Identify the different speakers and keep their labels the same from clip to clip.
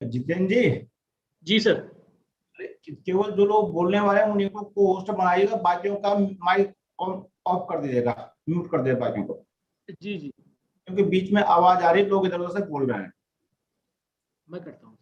Speaker 1: जितेंद्र जी।
Speaker 2: जी sir.
Speaker 1: केवल जो लोग बोलने वाले हैं उन्हीं को होस्ट बनाइएगा, बाकियों का माइक ऑफ कर दीजिएगा, म्यूट कर दीजिएगा बाकियों को।
Speaker 2: जी जी,
Speaker 1: क्योंकि बीच में आवाज आ रही है, लोग इधर उधर से बोल रहे हैं।
Speaker 2: मैं करता हूँ।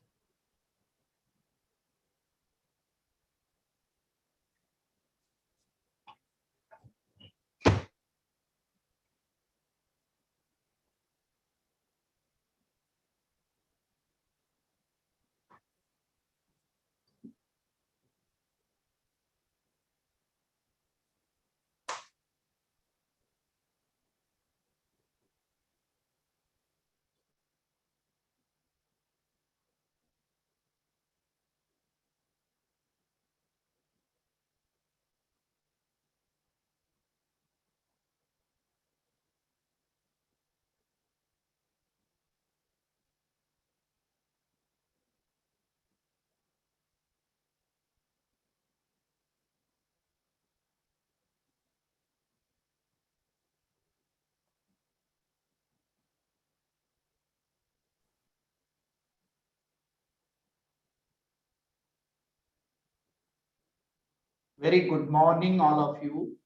Speaker 3: Very good morning, all of you.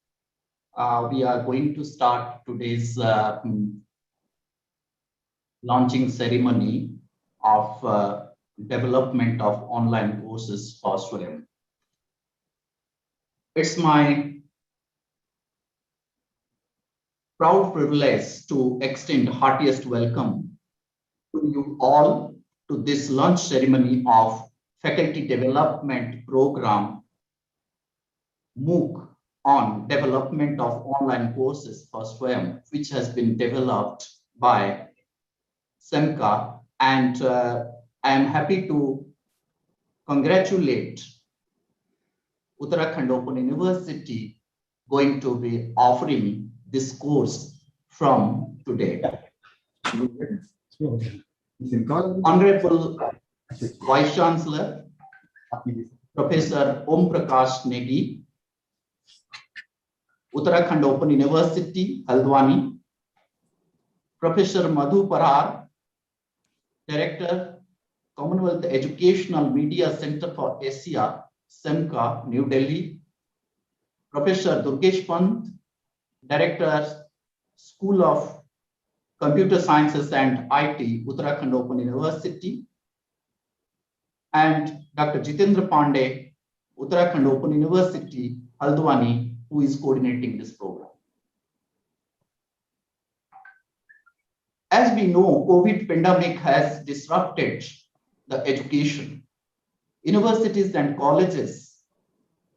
Speaker 3: We are going to start today's launching ceremony of development of online courses for SWAYAM. It's my proud privilege to extend heartiest welcome to you all to this launch ceremony of Faculty Development Program MOOC on development of online courses for SWAYAM, which has been developed by CEMCA, and I am happy to congratulate Uttarakhand Open University going to be offering this course from today. Honorable Vice Chancellor, Professor Om Prakash Negi, Uttarakhand Open University, Haldwani, Professor Madhu Parar, Director, Commonwealth Educational Media Center for Asia, CEMCA, New Delhi, Professor Durgesh Pant, Director, School of Computer Sciences and IT, Uttarakhand Open University, and Dr. Jitendra Pandey, Uttarakhand Open University, Haldwani, who is coordinating this program. As we know, COVID pandemic has disrupted the education. Universities and colleges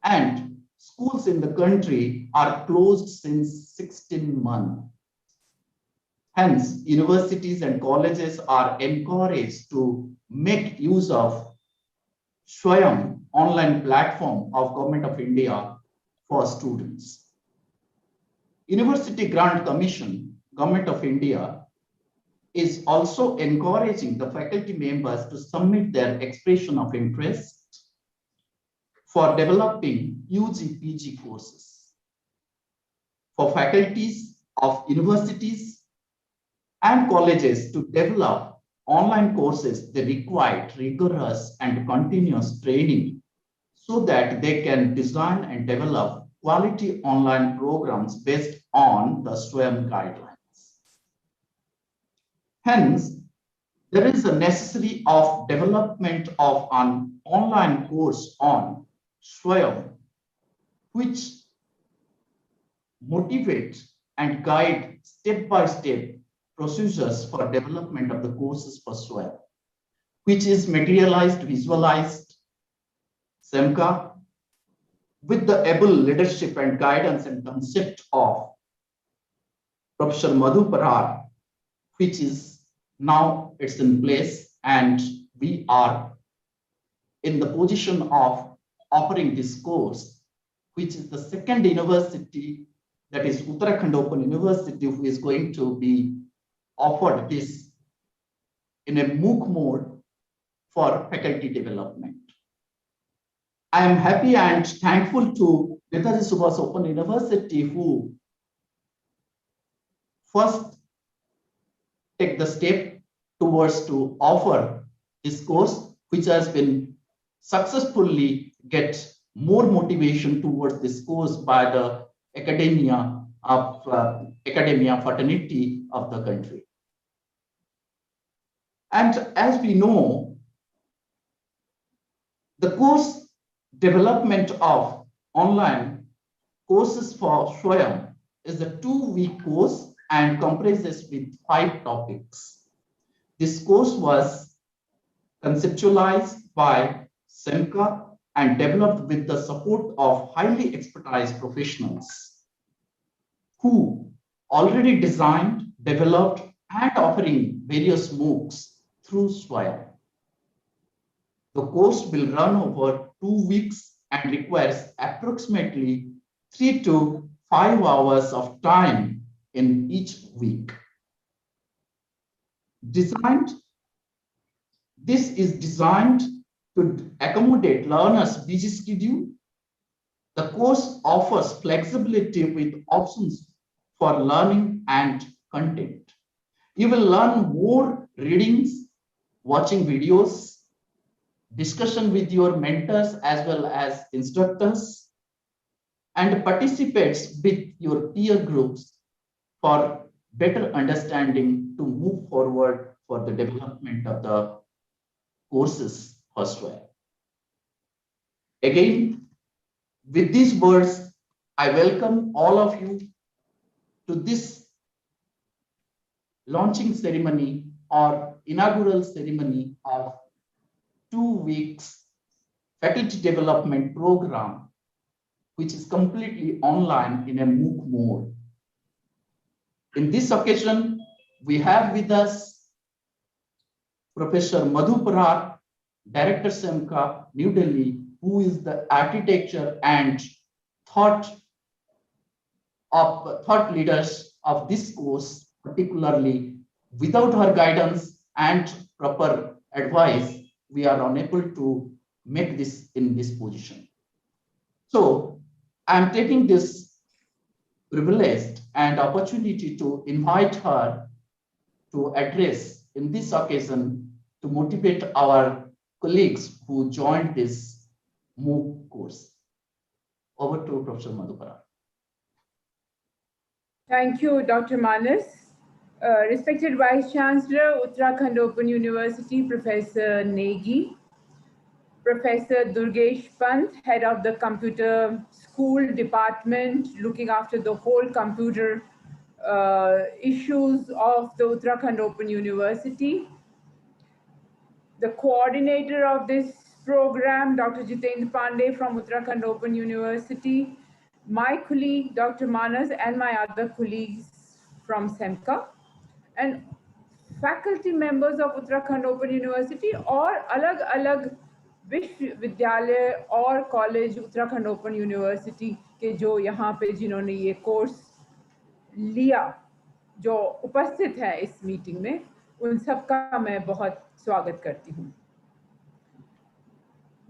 Speaker 3: and schools in the country are closed since 16 months. Hence, universities and colleges are encouraged to make use of SWAYAM online platform of Government of India for students. University Grant Commission, Government of India, is also encouraging the faculty members to submit their expression of interest for developing UG PG courses. For faculties of universities and colleges to develop online courses, they require rigorous and continuous training so that they can design and develop quality online programs based on the SWAYAM guidelines. Hence, there is a necessity of development of an online course on SWAYAM which motivate and guide step-by-step procedures for development of the courses for SWAYAM, which is materialized, visualized, CEMCA, with the able leadership and guidance and concept of Professor Madhu Parar, which is now it's in place, and we are in the position of offering this course, which is the second university, that is Uttarakhand Open University, who is going to be offered this in a MOOC mode for faculty development. I am happy and thankful to Netaji Subhas Open University, who first take the step towards to offer this course, which has been successfully get more motivation towards this course by the academia fraternity of the country. And as we know, the course development of online courses for SWAYAM is a 2-week course and comprises with 5 topics. This course was conceptualized by CEMCA and developed with the support of highly expertise professionals who already designed, developed, and offering various MOOCs through SWAYAM. The course will run over 2 weeks and requires approximately 3 to 5 hours of time in each week. This is designed to accommodate learners' busy schedule. The course offers flexibility with options for learning and content. You will learn more readings, watching videos, discussion with your mentors as well as instructors, and participates with your peer groups for better understanding to move forward for the development of the courses for SWAYAM. Again, with these words, I welcome all of you to this launching ceremony or inaugural ceremony of 2 weeks faculty development program, which is completely online in a MOOC mode. In this occasion, we have with us Professor Madhu Parar, Director CEMCA, New Delhi, who is the architecture and thought leaders of this course. Particularly, without her guidance and proper advice, we are unable to make this in this position. So I am taking this privilege and opportunity to invite her to address in this occasion to motivate our colleagues who joined this MOOC course. Over to Professor Madhu Parar.
Speaker 4: Thank you, Dr. Manas. Respected Vice Chancellor, Uttarakhand Open University, Professor Negi, Professor Durgesh Pant, Head of the Computer School Department, looking after the whole computer issues of the Uttarakhand Open University, the coordinator of this program, Dr. Jitendra Pandey from Uttarakhand Open University, my colleague, Dr. Manas, and my other colleagues from CEMCA, and faculty members of Uttarakhand Open University or अलग-अलग विश्वविद्यालय और college Uttarakhand open university के जो यहाँ पे जिन्होंने ये course लिया, जो उपस्थित है इस मीटिंग में, उन सब का मैं बहुत स्वागत करती हूँ।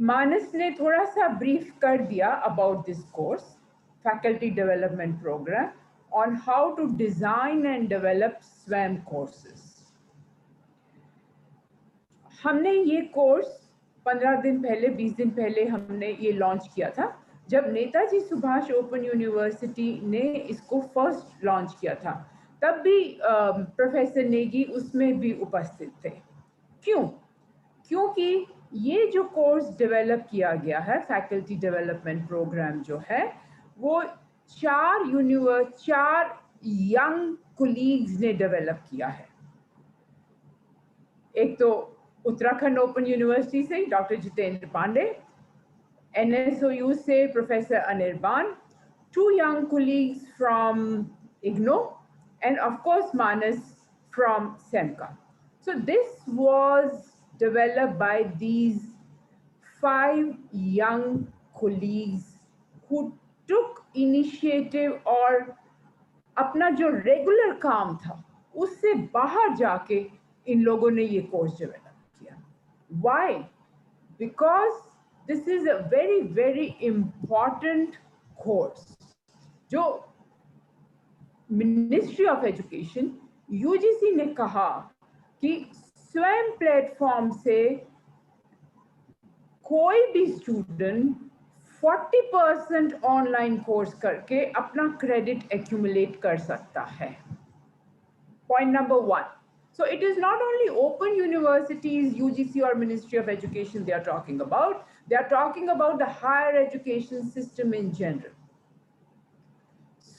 Speaker 4: मानस ने थोड़ा सा ब्रीफ कर दिया about this course, faculty development program, on how to design and develop SWAYAM courses. हमने ये कोर्स 15 दिन पहले, 20 दिन पहले हमने ये लॉन्च किया था, जब नेताजी सुभाष ओपन यूनिवर्सिटी ने इसको फर्स्ट लॉन्च किया था। तब भी प्रोफेसर नेगी उसमें भी उपस्थित थे। क्यों? क्योंकि ये जो कोर्स डेवलप किया गया है, फैकल्टी डेवलपमेंट प्रोग्राम जो है, वो चार यंग कोलीग्स ने डेवलप किया है। एक तो उत्तराखंड ओपन यूनिवर्सिटी से डॉक्टर जितेंद्र पांडे, NSOU से professor Anirban, 2 young colleagues from IGNO, and of course Manas from CEMCA. So this was developed by these 5 young colleagues who took initiative और अपना जो रेगुलर काम था उससे बाहर जाके इन लोगों ने ये कोर्स डेवलप किया। Why? Because this is a very, very important course जो मिनिस्ट्री ऑफ एजुकेशन UGC ने कहा कि स्वयं प्लेटफॉर्म से कोई भी स्टूडेंट 40% ऑनलाइन कोर्स करके अपना क्रेडिट एक्यूमुलेट कर सकता है। Point number 1. So it is not only open universities, UGC or Ministry of Education they are talking about. They are talking about the higher education system in general.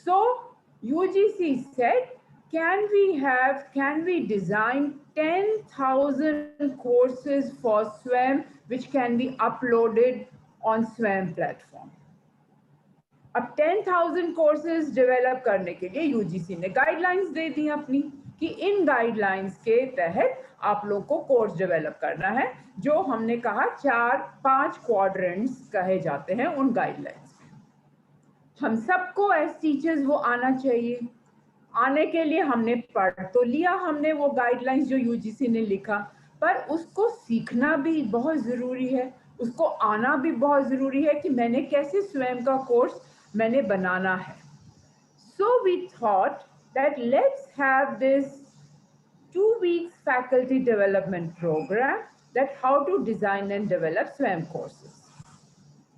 Speaker 4: So UGC said, can we design 10,000 courses for SWAYAM which can be uploaded on SWAYAM platform. अब 10,000 courses develop करने के लिए UGC ने guidelines दे दी अपनी कि इन guidelines के तहत आप लोग को कोर्स डेवलप करना है, जो हमने कहा 4-5 क्वाड्रेंट्स कहे जाते हैं उन गाइडलाइंस में। हम सबको एज टीचर्स वो आना चाहिए। आने के लिए हमने पढ़ तो लिया हमने वो गाइडलाइंस जो यूजीसी ने लिखा, पर उसको सीखना भी बहुत ज़रूरी है, उसको आना भी बहुत ज़रूरी है कि मैंने कैसे स्वयं का कोर्स मैंने बनाना है। So we thought that let's have this 2 weeks faculty development program that how to design and develop SWAYAM courses.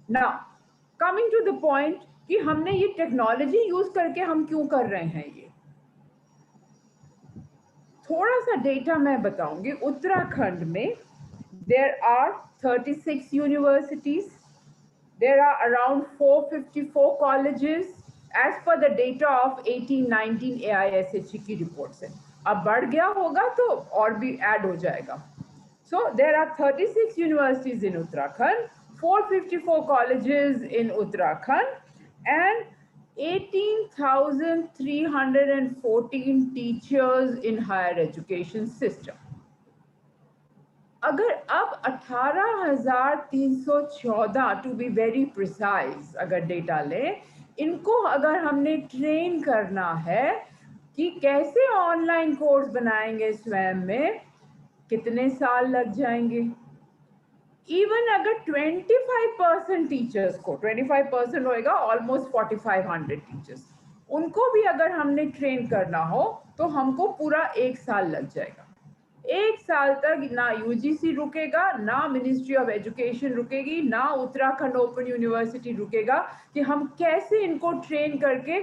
Speaker 4: Now coming to the point कि हमने ये टेक्नोलॉजी यूज करके हम क्यों कर रहे हैं, ये थोड़ा सा डेटा मैं बताऊंगी। उत्तराखंड में there are 36 universities, there are around 454 colleges as per the data of 18-19 AISHE की रिपोर्ट से। अब बढ़ गया होगा तो और भी ऐड हो जाएगा। So there are 36 universities in Uttarakhand, 454 colleges in Uttarakhand, and 18,314 teachers in higher education system. अगर अब 18,314 टू बी वेरी प्रिसाइज अगर डेटा लें, इनको अगर हमने ट्रेन करना है कि कैसे ऑनलाइन कोर्स बनाएंगे स्वयं में, कितने साल लग जाएंगे। इवन अगर 25% टीचर्स को, 25% होएगा ऑलमोस्ट 4,500 टीचर्स, उनको भी अगर हमने ट्रेन करना हो तो हमको पूरा 1 साल लग जाएगा। 1 साल तक ना यूजीसी रुकेगा, ना मिनिस्ट्री ऑफ एजुकेशन रुकेगी, ना उत्तराखंड ओपन यूनिवर्सिटी रुकेगा कि हम कैसे इनको ट्रेन करके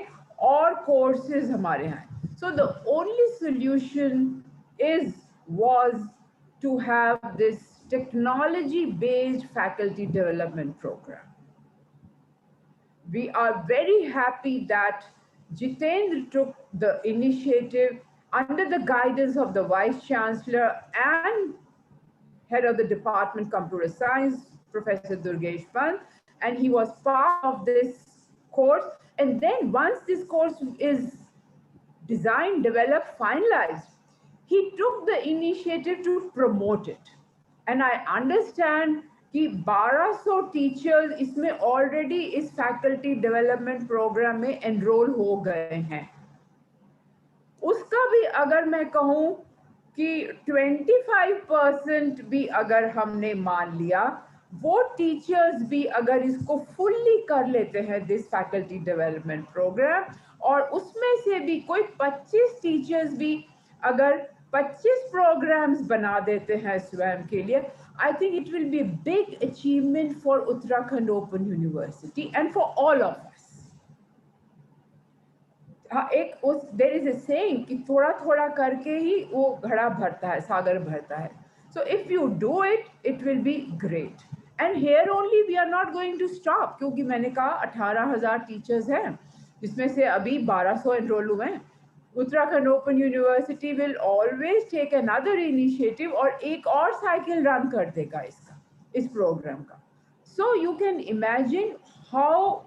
Speaker 4: और कोर्सेज हमारे यहाँ। So the only solution was to have this technology based faculty development program. We are very happy that Jitendra took the initiative under the guidance of the Vice Chancellor and Head of the Department Computer Science, Professor Durgesh Pant, and he was part of this course. And then once this course is designed, developed, finalized, he took the initiative to promote it. And I understand कि 1200 teachers इसमें already इस faculty development programme में enrol हो गए हैं। उसका भी अगर मैं कहूँ कि 25% भी अगर हमने मान लिया, वो टीचर्स भी अगर इसको फुल्ली कर लेते हैं दिस फैकल्टी डेवलपमेंट प्रोग्राम, और उसमें से भी कोई 25 टीचर्स भी अगर 25 प्रोग्राम्स बना देते हैं स्वयं के लिए, I think it will be a big achievement for Uttarakhand Open University and for all of us. There is a saying कि थोड़ा थोड़ा करके ही वो घड़ा भरता है, सागर भरता है. So if you do it, it will be great. And here only we are not going to stop, क्योंकि मैंने कहा 18,000 टीचर्स हैं, जिसमें से अभी 1200 एनरोल हुए हैं. Uttarakhand Open University will always take another initiative और एक और साइकिल रन कर देगा इस प्रोग्राम का. So you can imagine how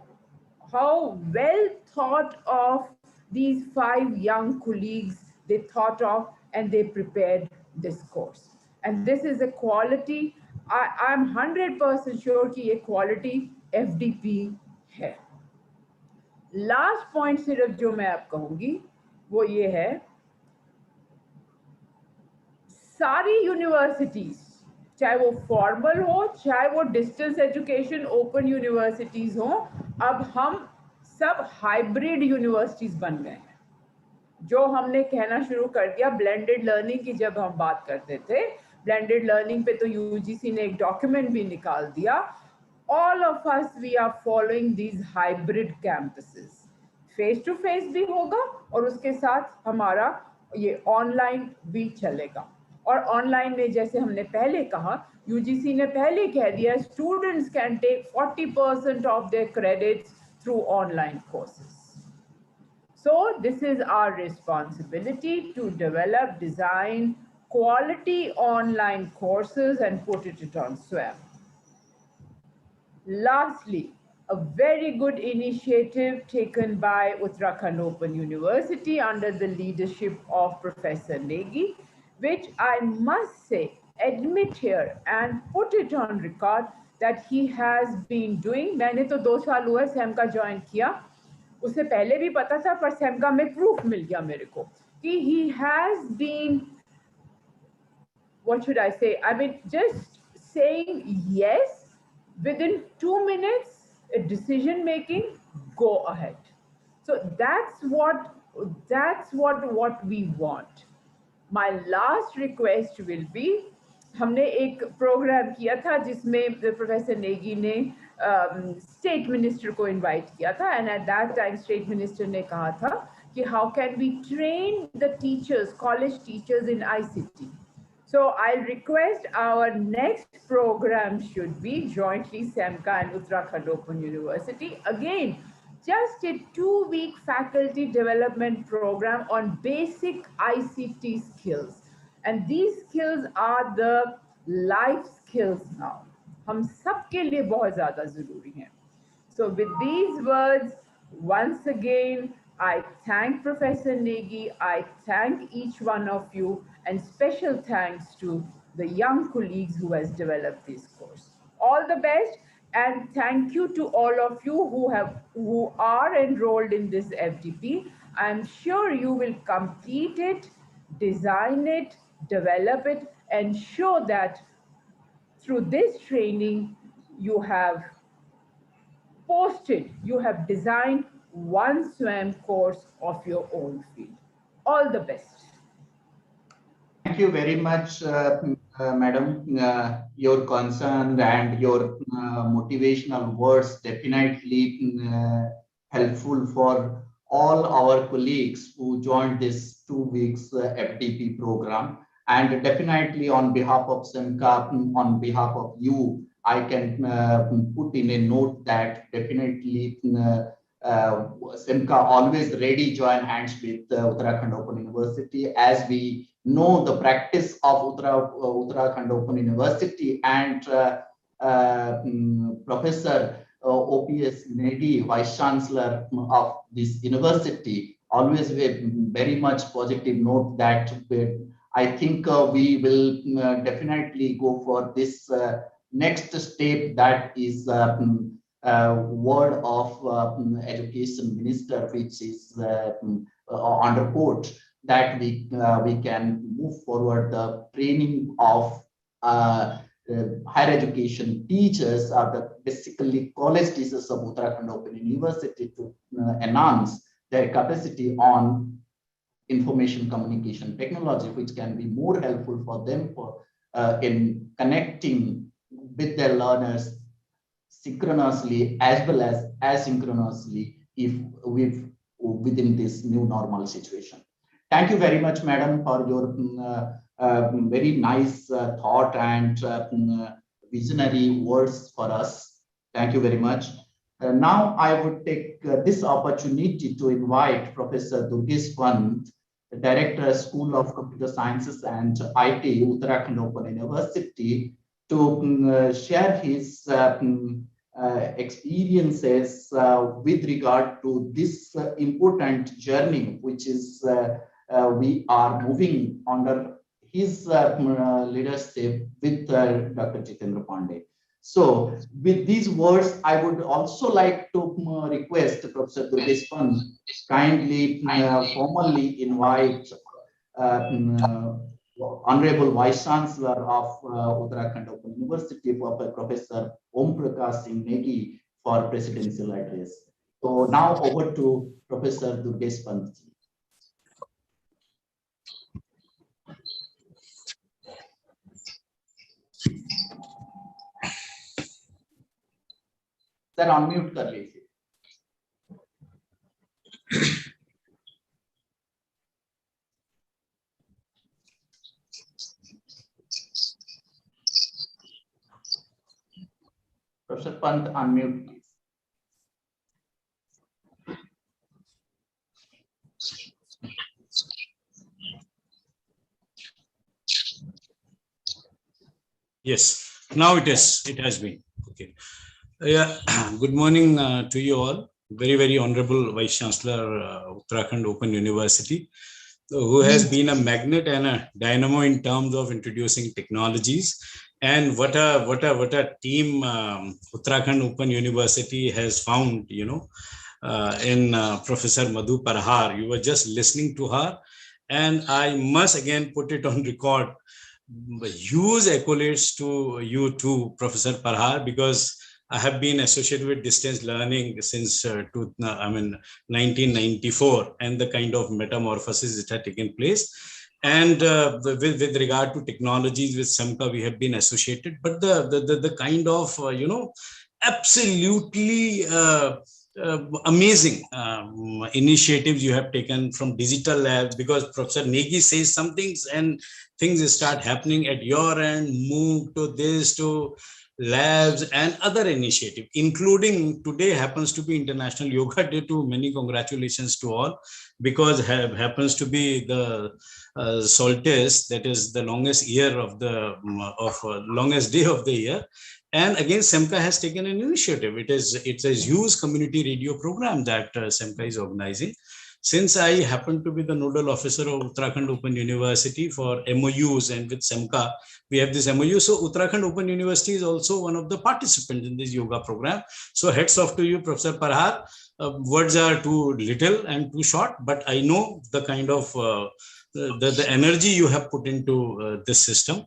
Speaker 4: well thought of these 5 young colleagues they thought of and they prepared this course. And this is a quality, I'm 100% sure कि ये quality FDP है. Last point सिर्फ जो मैं अब कहूँगी वो ये है, सारी यूनिवर्सिटीज चाहे वो फॉर्मल हो चाहे वो डिस्टेंस एजुकेशन ओपन यूनिवर्सिटीज हो, अब हम सब हाइब्रिड यूनिवर्सिटीज बन गए हैं. जो हमने कहना शुरू कर दिया ब्लेंडेड लर्निंग की, जब हम बात करते थे ब्लेंडेड लर्निंग पे तो यूजीसी ने एक डॉक्यूमेंट भी निकाल दिया. All of us we are following these hybrid campuses. Face to face भी होगा और उसके साथ हमारा ये ऑनलाइन भी चलेगा. और ऑनलाइन में जैसे हमने पहले कहा, यूजीसी ने पहले कह दिया students can take 40% of their credits through online courses. So this is our responsibility to develop, design quality online courses and put it on SWAYAM. Lastly, a very good initiative taken by Uttarakhand Open University under the leadership of Professor Negi, which I must say, admit here and put it on record that he has been doing. मैंने तो 2 साल हुए SEMCA join किया, उससे पहले भी पता था, पर SEMCA में प्रूफ मिल गया मेरे को कि he has been, what should I say, I mean just saying yes within 2 minutes, a decision making, go ahead. So that's what we want. My last request will be, हमने एक programme किया था जिसमें professor Negi ने state minister को invite किया था, and at that time state minister ने कहा था कि how can we train the teachers, college teachers in ICT. So I'll request our next program should be jointly CEMCA and Uttarakhand Open University. Again, just a 2-week faculty development program on basic ICT skills. And these skills are the life skills now. हम सबके लिए बहुत ज़्यादा ज़रूरी हैं. So with these words, once again, I thank Professor Negi, I thank each one of you, and special thanks to the young colleagues who has developed this course. All the best, and thank you to all of you who are enrolled in this FDP. I'm sure you will complete it, design it, develop it, and show that through this training you have posted, you have designed one SWAYAM course of your own field. All the best.
Speaker 3: Thank you very much, Madam. Your concern and your motivational words definitely helpful for all our colleagues who joined this 2 weeks FDP program. And definitely on behalf of CEMCA, on behalf of you, I can put in a note that definitely CEMCA always ready join hands with Uttarakhand Open University, as we know the practice of Uttarakhand Open University and Professor OPS Negi, Vice Chancellor of this university, always with very much positive note that I think we will definitely go for this next step, that is word of education minister, which is on report, that we can move forward the training of higher education teachers, or the basically college teachers of Uttarakhand Open University, to enhance their capacity on information communication technology, which can be more helpful for them for in connecting with their learners synchronously as well as asynchronously within this new normal situation. Thank you very much, Madam, for your very nice thought and visionary words for us. Thank you very much. Now I would take this opportunity to invite Professor Durgesh Pant, the Director, School of Computer Sciences and IT, Uttarakhand Open University, to share his experiences with regard to this important journey, which is we are moving under his leadership with Dr. Jitendra Pandey. So with these words, I would also like to request Professor Durgesh Pant kindly formally invite Honorable Vice Chancellor of Uttarakhand Open University, Professor Om Prakash Singh Negi, for presidential address. So now over to Professor Durgesh Pant. Sir unmute कर लीजिए. Professor Pant, unmute please.
Speaker 5: Yes, now it has been. Okay. Yeah, good morning to you all. Very, very honorable Vice Chancellor, Uttarakhand Open University, who has been a magnet and a dynamo in terms of introducing technologies. And what a team Uttarakhand Open University has found, you know, in Professor Madhu Parhar. You were just listening to her, and I must again put it on record. Huge accolades to you too, Professor Parhar, because I have been associated with distance learning since 1994, and the kind of metamorphosis that had taken place. And with regard to technologies with CEMCA, we have been associated, but the kind of absolutely amazing initiatives you have taken from digital labs, because Professor Negi says some things and things start happening at your end, MOOC to this to labs and other initiative, including today happens to be International Yoga Day too. Many congratulations to all, because happens to be the solstice, that is the longest year of the longest day of the year. And again, CEMCA has taken an initiative. It's a huge community radio program that CEMCA is organizing. Since I happen to be the nodal officer of Uttarakhand Open University for MOUs, and with CEMCA, we have this MOU. So Uttarakhand Open University is also one of the participants in this yoga program. So hats off to you, Professor Parhar. Words are too little and too short, but I know the kind of the energy you have put into this system.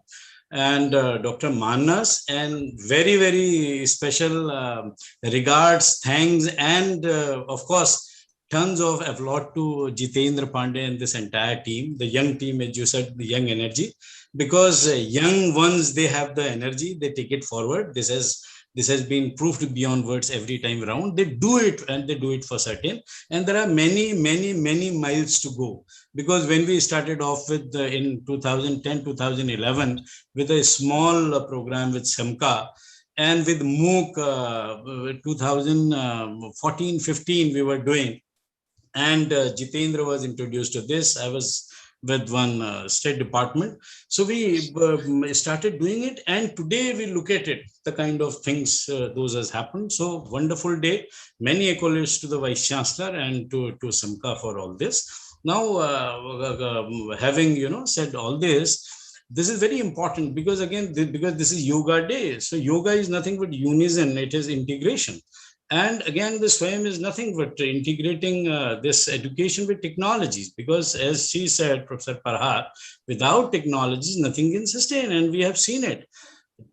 Speaker 5: And Dr. Manas, and very, very special regards, thanks, and of course, tons of applaud to Jitendra Pandey and this entire team, the young team, as you said, the young energy, because young ones, they have the energy, they take it forward. This has been proved beyond words every time around. They do it, and they do it for certain. And there are many, many, many miles to go, because when we started off with in 2010, 2011, with a small program with CEMCA, and with MOOC 2014, 15, we were doing. And Jitendra was introduced to this. I was with one state department. So we started doing it. And today we look at it, the kind of things those has happened. So wonderful day. Many accolades to the Vice Chancellor and to CEMCA for all this. Now, having said all this, this is very important, because again, because this is Yoga Day. So yoga is nothing but unison. It is integration. And again, the SWAYAM is nothing but integrating this education with technologies, because as she said, Professor Parhar, without technologies, nothing can sustain, and we have seen it.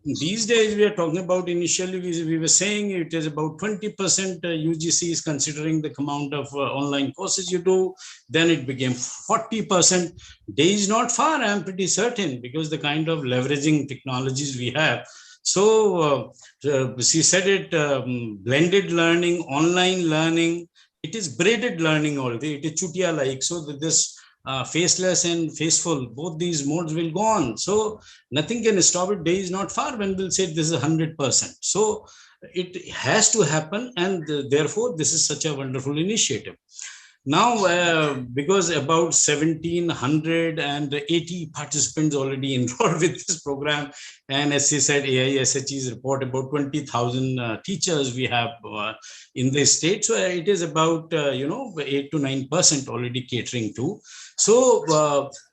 Speaker 5: These days, we are talking about, initially, we were saying it is about 20% UGC is considering the amount of online courses you do. Then it became 40%. Day is not far, I'm pretty certain, because the kind of leveraging technologies we have. So she said it, blended learning, online learning, it is braided learning already, it is chutia like. So this faceless and faceful, both these modes will go on. So nothing can stop it. Day is not far when we'll say this is 100%. So it has to happen, and therefore this is such a wonderful initiative. Now, because about 1,780 participants already enrolled with this program, and as she said, AISHE's report about 20,000 teachers we have in the state. So it is about 8 to 9% already catering to. So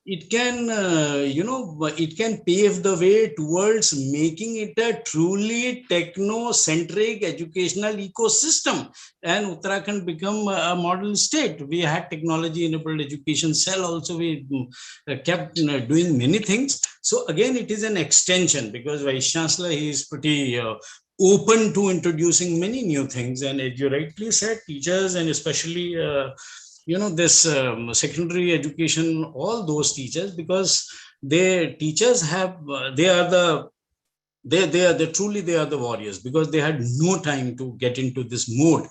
Speaker 5: it can it can pave the way towards making it a truly techno-centric educational ecosystem, and Uttarakhand become a model state. We had technology-enabled education cell also. We kept doing many things. So again, it is an extension, because Vice Chancellor, he is pretty open to introducing many new things. And as you rightly said, teachers, and especially this secondary education, all those teachers, because their teachers have they are the warriors, because they had no time to get into this mode,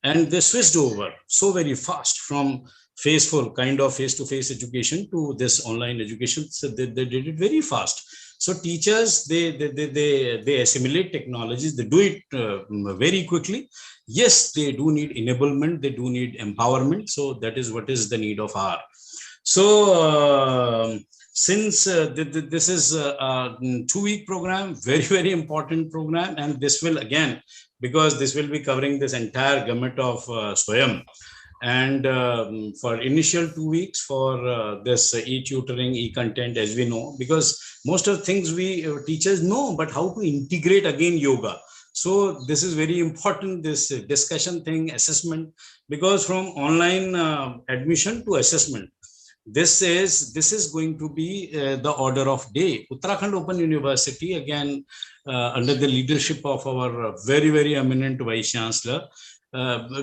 Speaker 5: and they switched over so very fast from faceful kind of face-to-face education to this online education. So they did it very fast. So teachers, they assimilate technologies, they do it very quickly. Yes, they do need enablement, they do need empowerment. So that is what is the need of our. So since this is a 2-week program, very, very important program, and this will again, because this will be covering this entire gamut of SWAYAM. And for initial 2 weeks for this e-tutoring, e-content, as we know, because most of the things we teachers know, but how to integrate again yoga. So this is very important, this discussion thing, assessment, because from online admission to assessment, this is going to be the order of day. Uttarakhand Open University, again, under the leadership of our very, very eminent Vice Chancellor,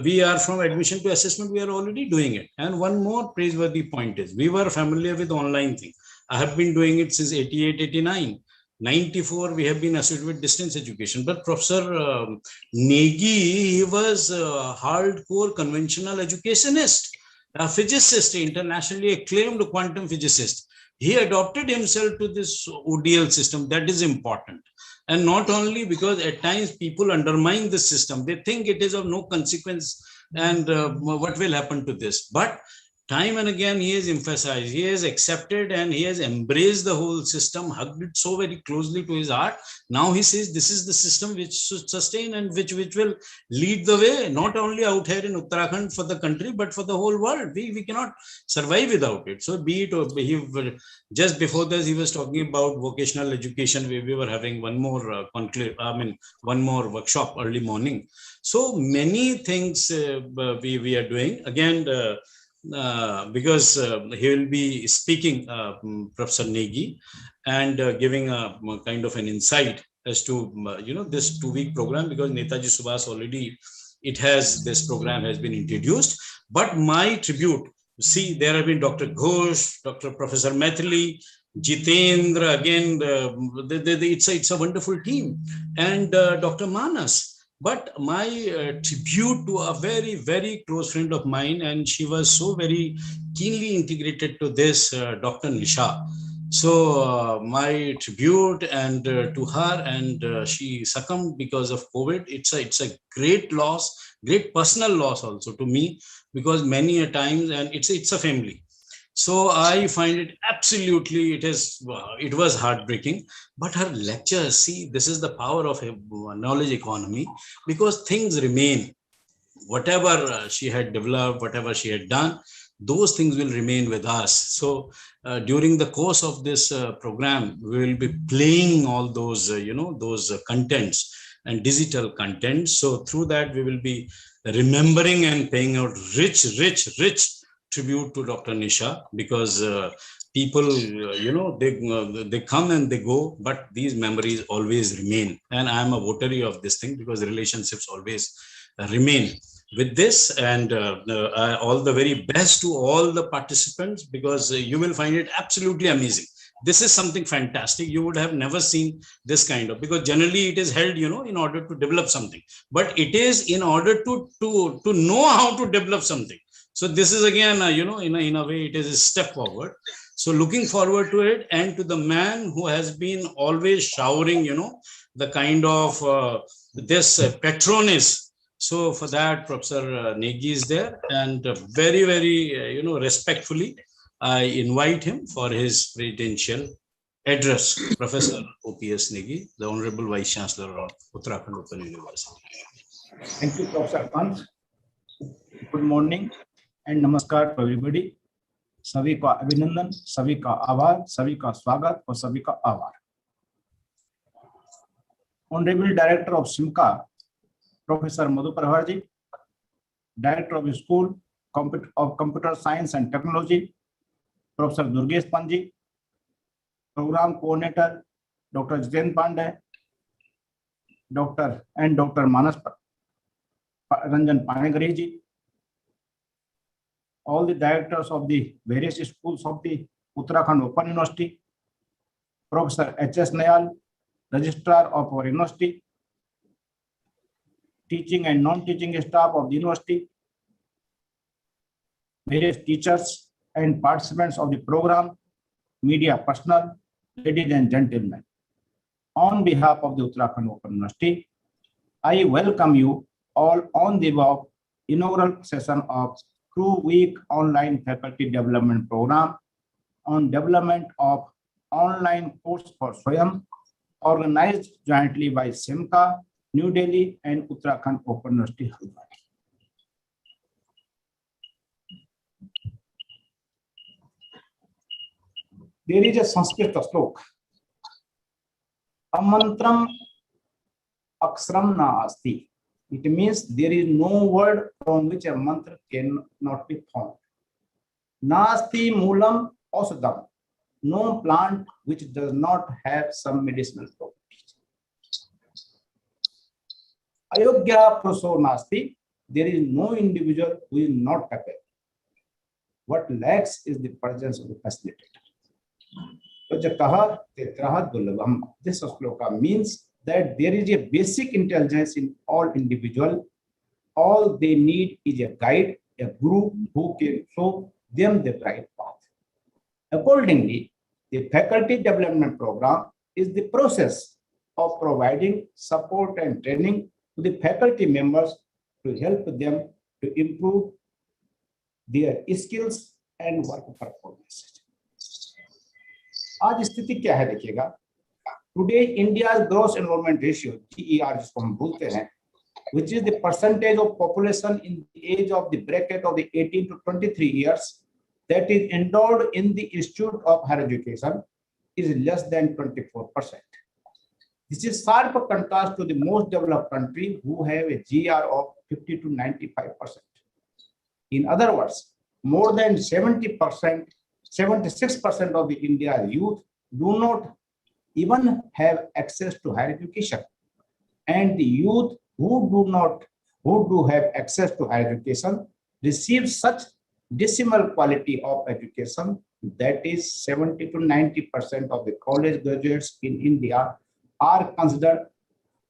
Speaker 5: we are from admission to assessment, we are already doing it. And one more praiseworthy point is, we were familiar with online thing. I have been doing it since 88, 89. 94, we have been associated with distance education. But Professor Negi, he was a hardcore conventional educationist, a physicist, internationally acclaimed quantum physicist. He adopted himself to this ODL system. That is important. And not only because at times people undermine the system, they think it is of no consequence and what will happen to this. But time and again, he has emphasized, he has accepted, and he has embraced the whole system, hugged it so very closely to his heart. Now he says this is the system which should sustain and which will lead the way, not only out here in Uttarakhand for the country, but for the whole world. We cannot survive without it. So be it, just before this, he was talking about vocational education. We were having one more one more workshop early morning. So many things we are doing. Again, because he will be speaking, Professor Negi, and giving a kind of an insight as to this 2-week program, because Netaji Subhas already, this program has been introduced. But my tribute, see, there have been Dr. Ghosh, Dr. Professor Maithili, Jitendra, again, it's a wonderful team, and Dr. Manas. But my tribute to a very, very close friend of mine, and she was so very keenly integrated to this, Dr. Nisha. So my tribute and to her, and she succumbed because of COVID. It's a great loss, great personal loss also to me, because many a times, and it's a family. So I find it absolutely, it was heartbreaking. But her lectures, see, this is the power of a knowledge economy, because things remain. Whatever she had developed, whatever she had done, those things will remain with us. So during the course of this program, we will be playing all those, those contents and digital content. So through that, we will be remembering and paying out rich tribute to Dr. Nisha, because people, they come and they go, but these memories always remain. And I am a votary of this thing, because relationships always remain with this. And all the very best to all the participants, because you will find it absolutely amazing. This is something fantastic. You would have never seen this kind of, because generally it is held, in order to develop something, but it is in order to know how to develop something. So this is again, in a way, it is a step forward. So looking forward to it, and to the man who has been always showering, the kind of this patronage. So for that, Professor Negi is there, and very, very, respectfully, I invite him for his presidential address. Professor OPS Negi, the Honorable Vice Chancellor of Uttarakhand Open University.
Speaker 1: Thank you, Professor Pant. Good morning and namaskar to everybody. सभी का अभिनंदन, सभी का आभार, सभी का स्वागत और सभी का आभार. Honorable Director of CEMCA, Professor Madhu Prabhar ji, Director of School of Computer Science and Technology, Professor Durgesh Panji, Program Coordinator, Dr. Jiten Pandey, Dr. Manas Ranjan Panegari ji, all the directors of the various schools of the Uttarakhand Open University, Professor H.S. Nayal, Registrar of our university, teaching and non-teaching staff of the university, various teachers and participants of the program, media personnel, ladies and gentlemen. On behalf of the Uttarakhand Open University, I welcome you all on the above inaugural session of 2-week online faculty development program on development of online course for SWAYAM, organized jointly by CEMCA, New Delhi and Uttarakhand Open University. There is a Sanskrit slok, Amantram Aksram na asti. It means there is no word from which a mantra cannot be found. Nasti moolam ausadam. No plant which does not have some medicinal properties. Ayogya praso nasti. There is no individual who is not capable. What lacks is the presence of the facilitator. This sloka means that there is a basic intelligence in all individuals. All they need is a guide, a guru who can show them the right path. Accordingly, the faculty development program is the process of providing support and training to the faculty members to help them to improve their skills and work performance. आज स्थिति क्या है देखिएगा. Today, India's gross enrollment ratio, GER, जिसको हम बोलते हैं, which is the percentage of population in the age of the bracket of the 18 to 23 years that is enrolled in the Institute of Higher Education, is less than 24%. This is sharp contrast to the most developed country who have a GER of 50 to 95%. In other words, more than 76% of the India's youth do not even have access to higher education, and the youth who do have access to higher education receive such dismal quality of education that is 70 to 90% of the college graduates in India are considered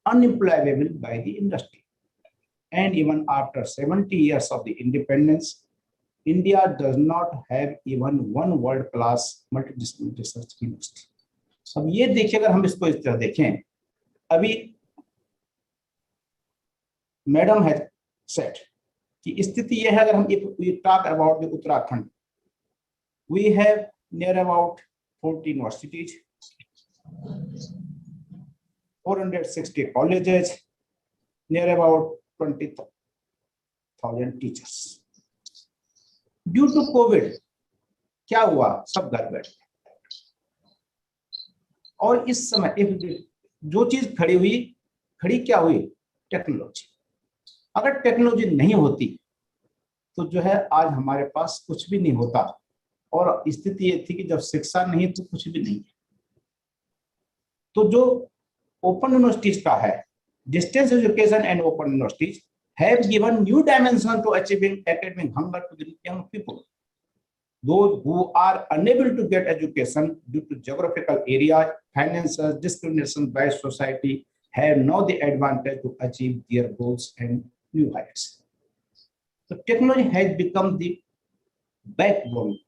Speaker 1: unemployable by the industry. And even after 70 years of the independence, India does not have even one world-class multidisciplinary research university. अब ये देखिए, अगर हम इसको इस तरह देखें, अभी मैडम है सेट कि स्थिति ये है. अगर हम we talk about the Uttarakhand, we have near about 40 universities, 460 colleges, near about 20,000 teachers. Due to COVID, क्या हुआ? सब घर बैठ गए. और इस समय जो चीज खड़ी क्या हुई? टेक्नोलॉजी. अगर टेक्नोलॉजी नहीं होती तो जो है आज हमारे पास कुछ भी नहीं होता. और स्थिति ये थी कि जब शिक्षा नहीं तो कुछ भी नहीं है. तो जो ओपन यूनिवर्सिटीज का है, distance education and open universities have given new dimension to achieving academic hunger to the young people. Those who are unable to get education due to geographical areas, finances, discrimination by society have now the advantage to achieve their goals and new heights. So technology has become the backbone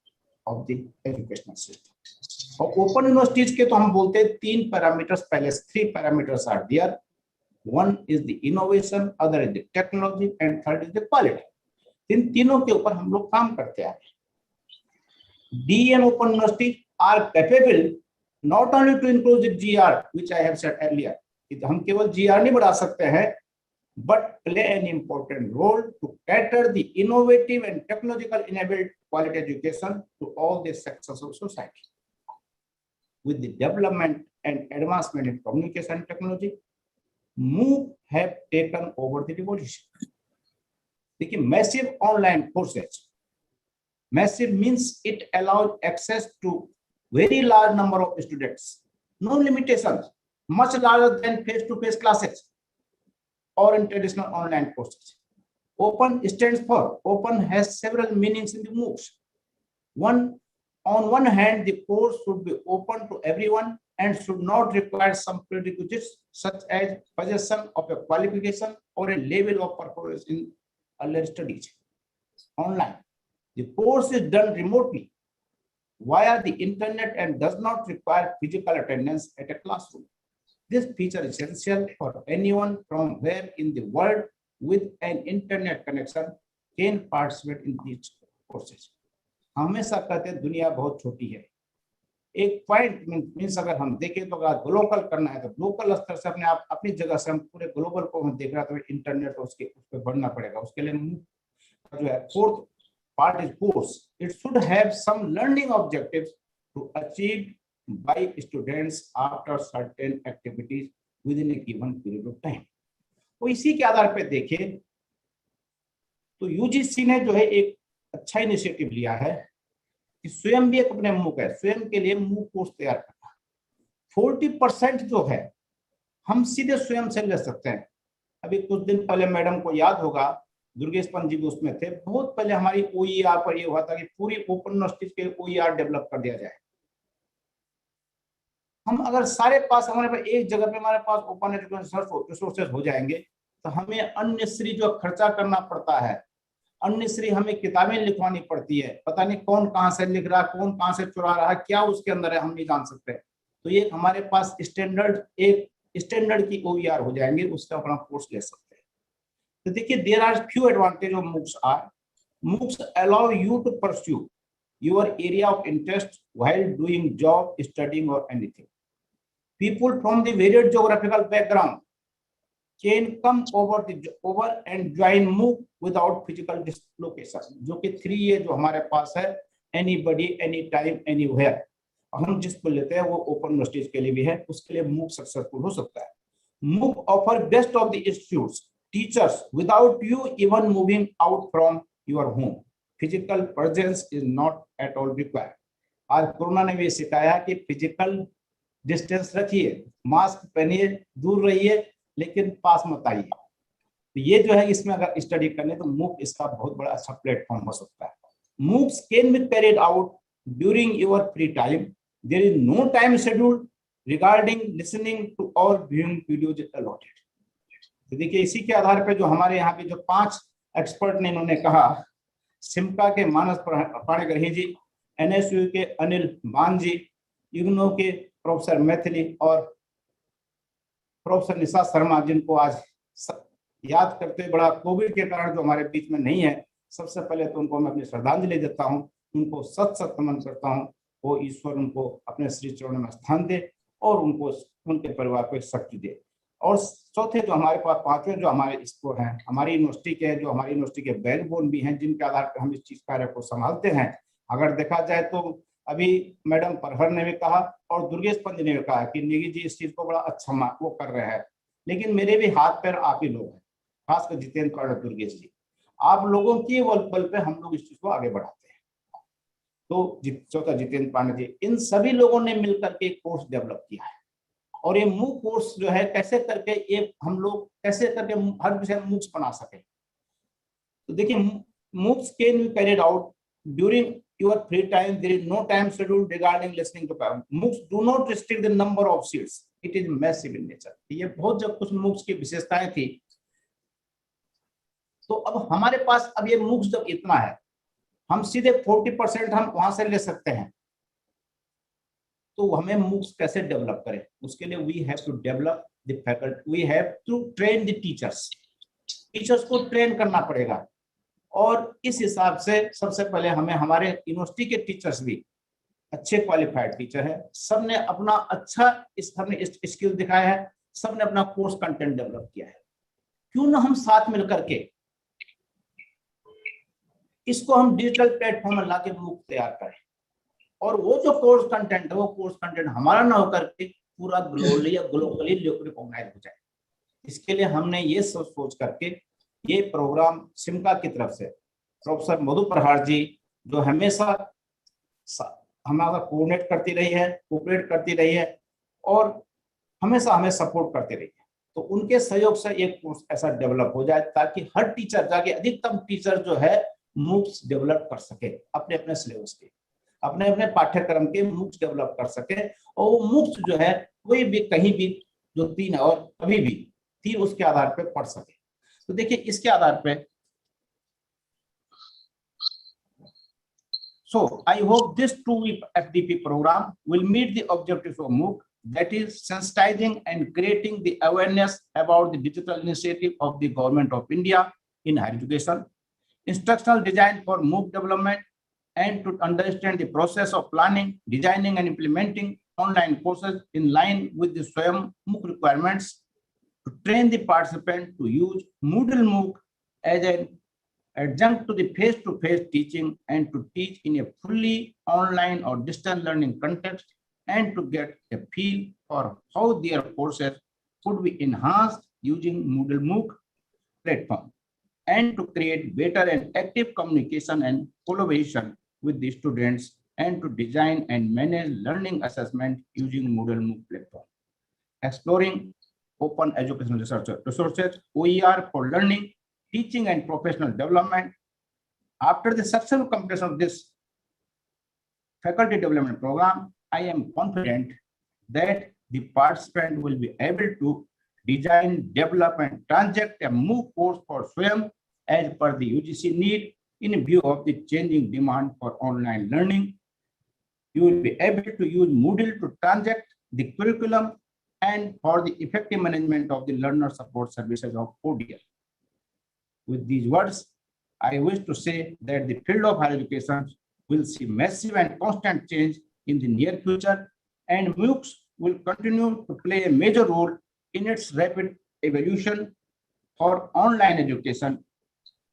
Speaker 1: of the educational system. और open universities के तो हम बोलते हैं 3 parameters, पहले 3 parameters are there. One is the innovation, other is the technology, and third is the quality. इन तीनों के ऊपर हम लोग काम करते हैं. DE and open universities are capable not only to increase the GR, which I have said earlier. हम केवल GR नहीं बढ़ा सकते हैं, but play an important role to cater the innovative and technological enabled quality education to all the sectors of society. With the development and advancement in communication technology, MOOC have taken over the revolution. देखिए, massive online courses. Massive means it allows access to very large number of students. No limitations, much larger than face-to-face classes or in traditional online courses. Open stands for, open has several meanings in the MOOCs. On one hand, the course should be open to everyone and should not require some prerequisites such as possession of a qualification or a level of performance in earlier studies. Online, the course is done remotely via the internet and does not require physical attendance at a classroom. This feature is essential for anyone from where in the world with an internet connection can participate in these courses. हमेशा कहते हैं दुनिया बहुत छोटी है. एक point means अगर हम देखें तो अगर ग्लोबल करना है तो ग्लोबल स्तर से अपने आप अपनी जगह से हम पूरे ग्लोबल को हम देख रहा तो इंटरनेट उस पर बढ़ना पड़ेगा. उसके लिए जो है fourth part is course. It should have some learning objectives to achieve by students after certain activities within a given period of time. तो इसी के आधार पर देखें तो यूजीसी ने जो है एक अच्छा इनिशिएटिव लिया है कि स्वयं भी एक अपने MOOC है, स्वयं के लिए MOOC कोर्स तैयार करना. 40% जो है हम सीधे स्वयं से ले सकते हैं. अभी कुछ दिन पहले मैडम को याद होगा, दुर्गेश पंत जी भी उसमें थे, बहुत पहले हमारी OER पर यह हुआ था कि पूरी ओपन यूनिवर्सिटीज के OER डेवलप कर दिया जाए. हम अगर सारे पास हमारे पास एक जगह पे हमारे पास ओपन एजुकेशन रिसोर्सेज हो जाएंगे तो हमें अन्य जो खर्चा करना पड़ता है, अन्य हमें किताबें लिखवानी पड़ती है, पता नहीं कौन कहां से लिख रहा है, कौन कहां से चुरा रहा है, क्या उसके अंदर है हम नहीं जान सकते. तो ये हमारे पास स्टैंडर्ड की OER हो जाएंगे, उसका अपना कोर्स ले सकते हैं. तो देखिए, there are few advantage of MOOCs are. MOOCs allow you to pursue your area of interest while doing job, studying or anything. People from the varied geographical background can come over and join MOOC without physical dislocation. जो कि 3A जो हमारे पास है, anybody, anytime, anywhere. हम जिसको लेते हैं वो ओपन यूनिवर्सिटीज के लिए भी है, उसके लिए MOOC सक्सेसफुल हो सकता है. MOOC offer best of the institutes, teachers without you even moving out from your home. Physical presence is not at all required. आज कोरोना ने भी सिखाया कि फिजिकल डिस्टेंस रखिए, मास्क पहनिए, दूर रहिए, लेकिन पास मत आइए. तो ये जो है इसमें अगर स्टडी करने तो MOOC इसका बहुत बड़ा अच्छा प्लेटफॉर्म हो सकता है. MOOCs can be carried out during your free time. There is no time schedule regarding listening to or viewing videos allotted. तो देखिए, इसी के आधार पे जो हमारे यहाँ पे जो 5 एक्सपर्ट ने इन्होंने कहा, सिमका के मानस पाणिग्रही जी, NSU के अनिल मान जी, इग्नो के प्रोफेसर मैथिली और प्रोफेसर निशा शर्मा, जिनको आज याद करते हुए बड़ा कोविड के कारण जो हमारे बीच में नहीं है, सबसे पहले तो उनको मैं अपनी श्रद्धांजलि देता हूं, उनको सत नमन करता हूं. वो ईश्वर उनको अपने श्री चरणों में स्थान दे और उनको उनके परिवार को शक्ति दे. और चौथे जो हमारे पास 5वें जो हमारे इसको हैं, हमारी यूनिवर्सिटी के, जो हमारी यूनिवर्सिटी के बैकबोन भी हैं, जिनके आधार पर हम इस चीज कार्य को संभालते हैं. अगर देखा जाए तो अभी मैडम परहर ने भी कहा और दुर्गेश पंत ने भी कहा कि नेगी जी इस चीज को बड़ा अच्छा वो कर रहे हैं, लेकिन मेरे भी हाथ पैर आप ही लोग हैं, खासकर जितेंद्र और दुर्गेश जी. आप लोगों की बल पे हम लोग इस चीज को आगे बढ़ाते हैं. तो चौथा जितेंद्र पांडे जी, इन सभी लोगों ने मिलकर के एक कोर्स डेवलप किया है. और ये MOOC कोर्स जो है कैसे करके ये हम लोग कैसे करके हर विषय MOOCs बना सके. तो देखिए, MOOCs can be carried out during your free time. There is no time schedule regarding listening to parents. MOOCs do not restrict the number of seats. It is massive in nature. ये बहुत जब कुछ MOOCs की विशेषताएं थी. तो अब हमारे पास अब ये MOOCs जब इतना है, हम सीधे 40% हम वहां से ले सकते हैं, तो हमें MOOCs कैसे डेवलप करें? उसके लिए we have to develop the faculty, we have to train the teachers, teachers को ट्रेन करना पड़ेगा। और इस हिसाब से सबसे पहले हमें, हमारे यूनिवर्सिटी के टीचर्स भी अच्छे क्वालिफाइड टीचर है, सबने अपना अच्छा हमने स्किल दिखाया है, सबने अपना कोर्स कंटेंट डेवलप किया है। क्यों ना हम साथ मिलकर के इसको हम डिजिटल प्लेटफॉर्म में लाके MOOC तैयार करें, और वो जो कोर्स कंटेंट है, वो कोर्स कंटेंट हमारा ना होकर के पूरा ग्लोबली या ग्लोबली रिकॉग्नाइज हो जाए। इसके लिए हमने ये सोच करके ये प्रोग्राम सिमका की तरफ से प्रोफेसर मधु प्रहार जी, जो हमेशा हमारा कोऑर्डिनेट करती रही है, कोऑपरेट करती रही है और हमेशा हमें सपोर्ट करती रही है, तो उनके सहयोग से एक कोर्स ऐसा डेवलप हो जाए ताकि हर टीचर जाके, अधिकतम टीचर जो है MOOCs डेवलप कर सके, अपने अपने सिलेबस के, अपने अपने पाठ्यक्रम के MOOCs डेवलप कर सके। और वो MOOCs जो है कोई भी कहीं भी जो 3 और कभी भी 3 उसके आधार पे पढ़ सके। तो देखिए इसके आधार पे, so I hope this 2-week FDP program will meet the objectives of MOOC, that is sensitizing and creating the awareness about the digital initiative of the Government of India in higher education, instructional design for MOOC development, and to understand the process of planning, designing and implementing online courses in line with the SWAYAM MOOC requirements, to train the participant to use Moodle MOOC as an adjunct to the face-to-face teaching and to teach in a fully online or distance learning context, and to get a feel for how their courses could be enhanced using Moodle MOOC platform, and to create better and active communication and collaboration with the students, and to design and manage learning assessment using Moodle MOOC platform. Exploring open educational resources, OER for learning, teaching and professional development. After the successful completion of this faculty development program, I am confident that the participant will be able to design, develop and transact a MOOC course for SWAYAM as per the UGC need in view of the changing demand for online learning. You will be able to use Moodle to transact the curriculum and for the effective management of the learner support services of ODL. With these words, I wish to say that the field of higher education will see massive and constant change in the near future, and MOOCs will continue to play a major role in its rapid evolution for online education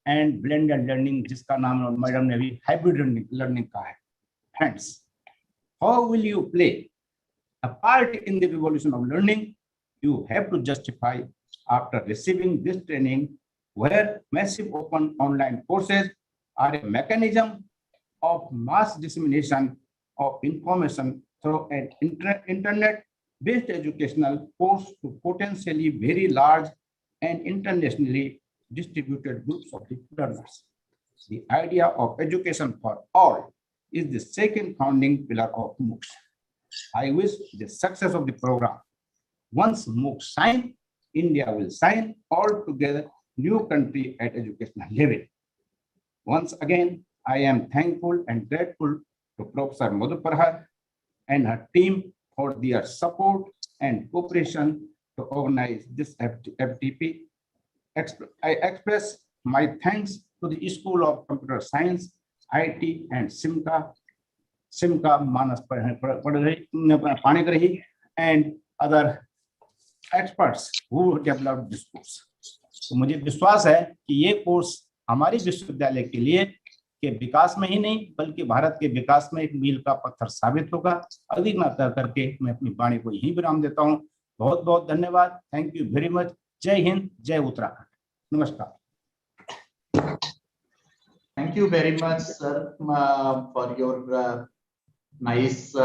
Speaker 1: and blended learning, जिसका नाम madam ने भी hybrid learning कहा है. Hence, how will you play a part in the revolution of learning? You have to justify after receiving this training, where massive open online courses are a mechanism of mass dissemination of information through an internet-based educational course to potentially very large and internationally distributed groups of the learners. The idea of education for all is the second founding pillar of MOOCs. I wish the success of the program. Once MOOCs sign, India will sign all together new country at educational level. Once again, I am thankful and grateful to Professor Madhu Prahar and her team for their support and cooperation to organize this FTP. I express my thanks to the School of Computer Science, IT and CEMCA Manas Panigrahi and other experts who developed this course. तो मुझे विश्वास है कि ये course हमारी विश्वविद्यालय के लिए के विकास में ही नहीं बल्कि भारत के विकास में एक मील का पत्थर साबित होगा। अधिक न करके मैं अपनी वाणी को यहीं विराम देता हूँ। बहुत बहुत धन्यवाद। Thank you very much. जय हिंद, जय उत्तराखंड। नमस्कार।
Speaker 3: Thank you very much, sir, for your nice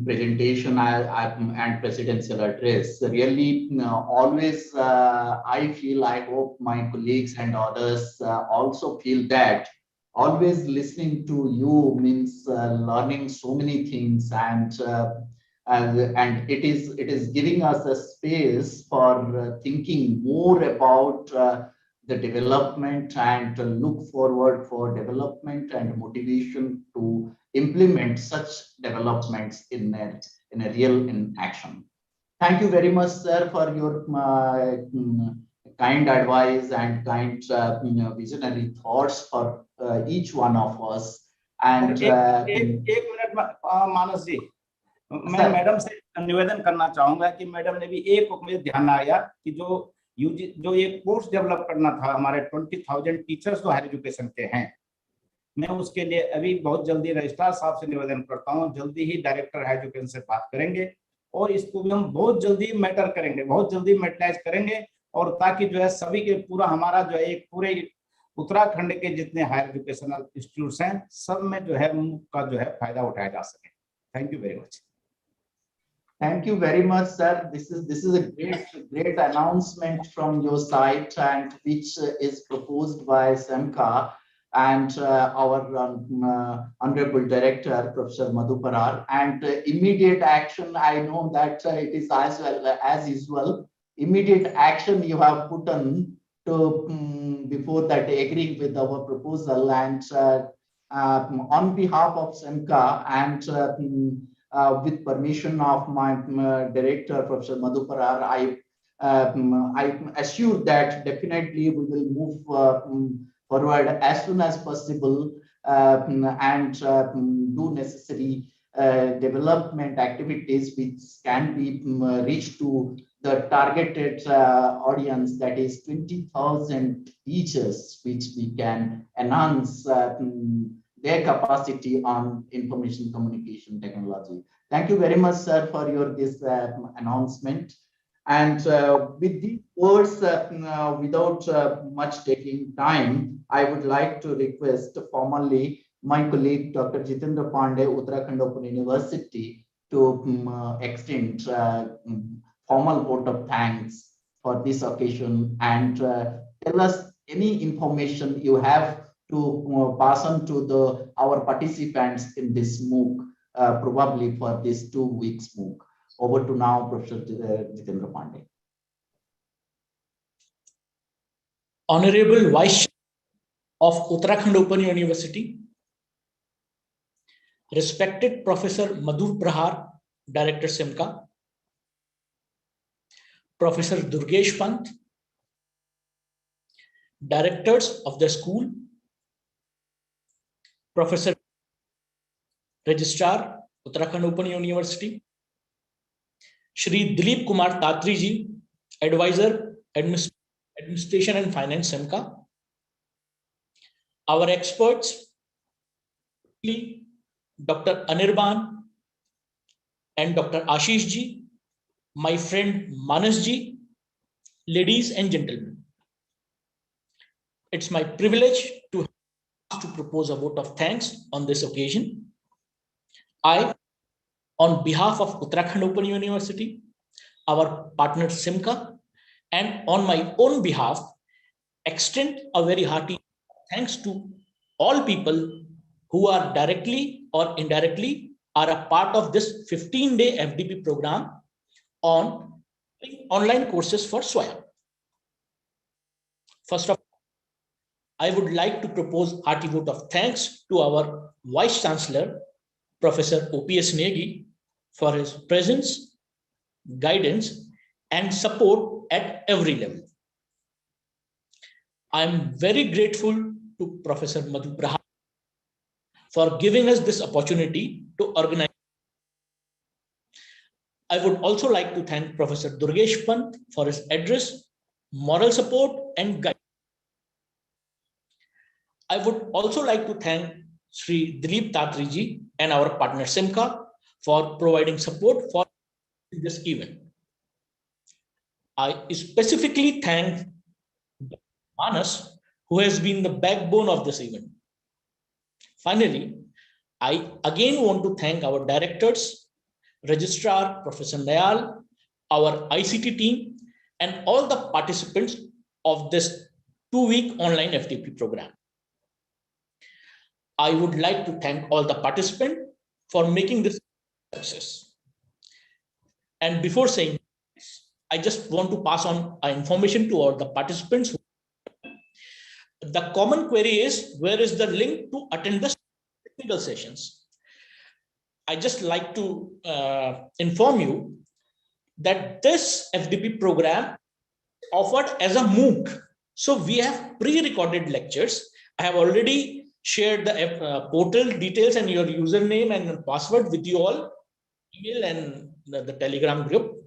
Speaker 3: presentation and presidential address. Really, always I hope my colleagues and others also feel that always listening to you means learning so many things, and it is giving us a space for thinking more about the development and to look forward for development and motivation to implement such developments in a real in action. Thank you very much, sir, for your kind advice and kind visionary thoughts for each one of us. And
Speaker 1: एक minute मानस जी, मैं madam से निवेदन करना चाहूंगा कि madam ने भी एक मुझे ध्यान आया कि जो ये कोर्स डेवलप करना था हमारे 20,000 टीचर्स जो हायर एजुकेशन के हैं, मैं उसके लिए अभी बहुत जल्दी रजिस्ट्रार साहब से निवेदन करता हूं, जल्दी ही डायरेक्टर हायर एजुकेशन से बात करेंगे और इसको भी हम बहुत जल्दी मैटर करेंगे, बहुत जल्दी मैटराइज करेंगे, और ताकि जो है सभी के पूरा हमारा जो है एक पूरे उत्तराखंड के जितने हायर एजुकेशनल इंस्टीट्यूट्स हैं सब में जो है MOOC का जो है फायदा उठाया जा सके। Thank you very much.
Speaker 3: Thank you very much, sir. This is a great announcement from your side, and which is proposed by CEMCA and our honorable director, Professor Madhu Parar. And immediate action, I know that it is as well as usual. Immediate action you have put on to before that agreeing with our proposal, and on behalf of CEMCA and with permission of my director, Professor Madhu Parar, I assure that definitely we will move forward as soon as possible and do necessary development activities which can be reached to the targeted audience, that is 20,000 teachers, which we can enhance their capacity on information communication technology. Thank you very much, sir, for your this announcement. And with these words, without much taking time, I would like to request formally my colleague, Dr. Jitendra Pandey, Uttarakhand Open University, to extend formal vote of thanks for this occasion and tell us any information you have to pass on to our participants in this MOOC, probably for this 2 weeks MOOC. Over to now, Professor Jitendra Pandey.
Speaker 2: Honorable Vice of Uttarakhand Open University, respected Professor Madhu Prahar, Director CEMCA, Professor Durgesh Pant, Directors of the school, Professor Registrar, Uttarakhand Open University, Shri Dilip Kumar Tatri ji, Advisor, Administration and Finance, CEMCA, our experts, Dr. Anirban and Dr. Ashish ji, my friend Manas ji, ladies and gentlemen. It's my privilege to propose a vote of thanks on this occasion. I, on behalf of Uttarakhand Open University, our partner CEMCA, and on my own behalf, extend a very hearty thanks to all people who are directly or indirectly are a part of this 15-day FDP program on online courses for SWAYAM. First of all, I would like to propose hearty vote of thanks to our Vice Chancellor, Professor OPS Negi, for his presence, guidance, and support at every level. I am very grateful to Professor Madhu Prahar for giving us this opportunity to organize. I would also like to thank Professor Durgesh Pant for his address, moral support, and guidance. I would also like to thank Shri Dilip Tatri ji and our partner CEMCA for providing support for this event. I specifically thank Manas, who has been the backbone of this event. Finally, I again want to thank our directors, Registrar Professor Nayal, our ICT team, and all the participants of this 2-week online FDP program. I would like to thank all the participants for making this a success. And before saying this, I just want to pass on information to all the participants. The common query is, where is the link to attend the technical sessions? I just like to inform you that this FDP program offered as a MOOC. So we have pre-recorded lectures. I have already shared the portal details and your username and password with you all, email and the Telegram group.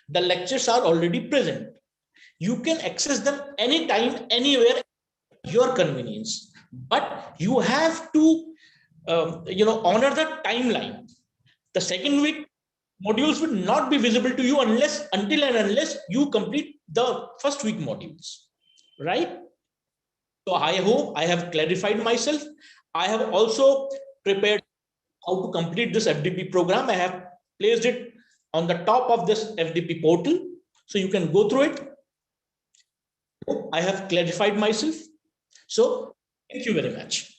Speaker 2: The lectures are already present. You can access them anytime, anywhere, your convenience. But you have to, honor the timeline. The second week modules will not be visible to you until and unless you complete the first week modules, right? So I hope I have clarified myself. I have also prepared how to complete this FDP program. I have placed it on the top of this FDP portal, so you can go through it. I have clarified myself. So thank you very much.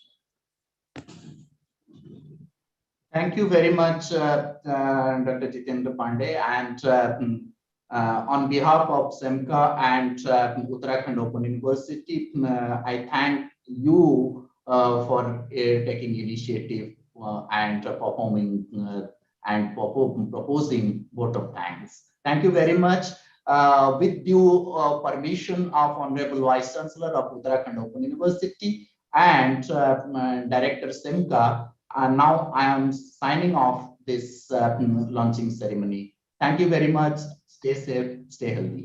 Speaker 3: Thank you very much, Dr. Jitendra Pandey. And on behalf of CEMCA and Uttarakhand Open University, I thank you for taking initiative and performing and proposing vote of thanks. Thank you very much. With due permission of Honorable Vice Chancellor of Uttarakhand Open University and Director CEMCA, now I am signing off this launching ceremony. Thank you very much. Stay safe, stay healthy.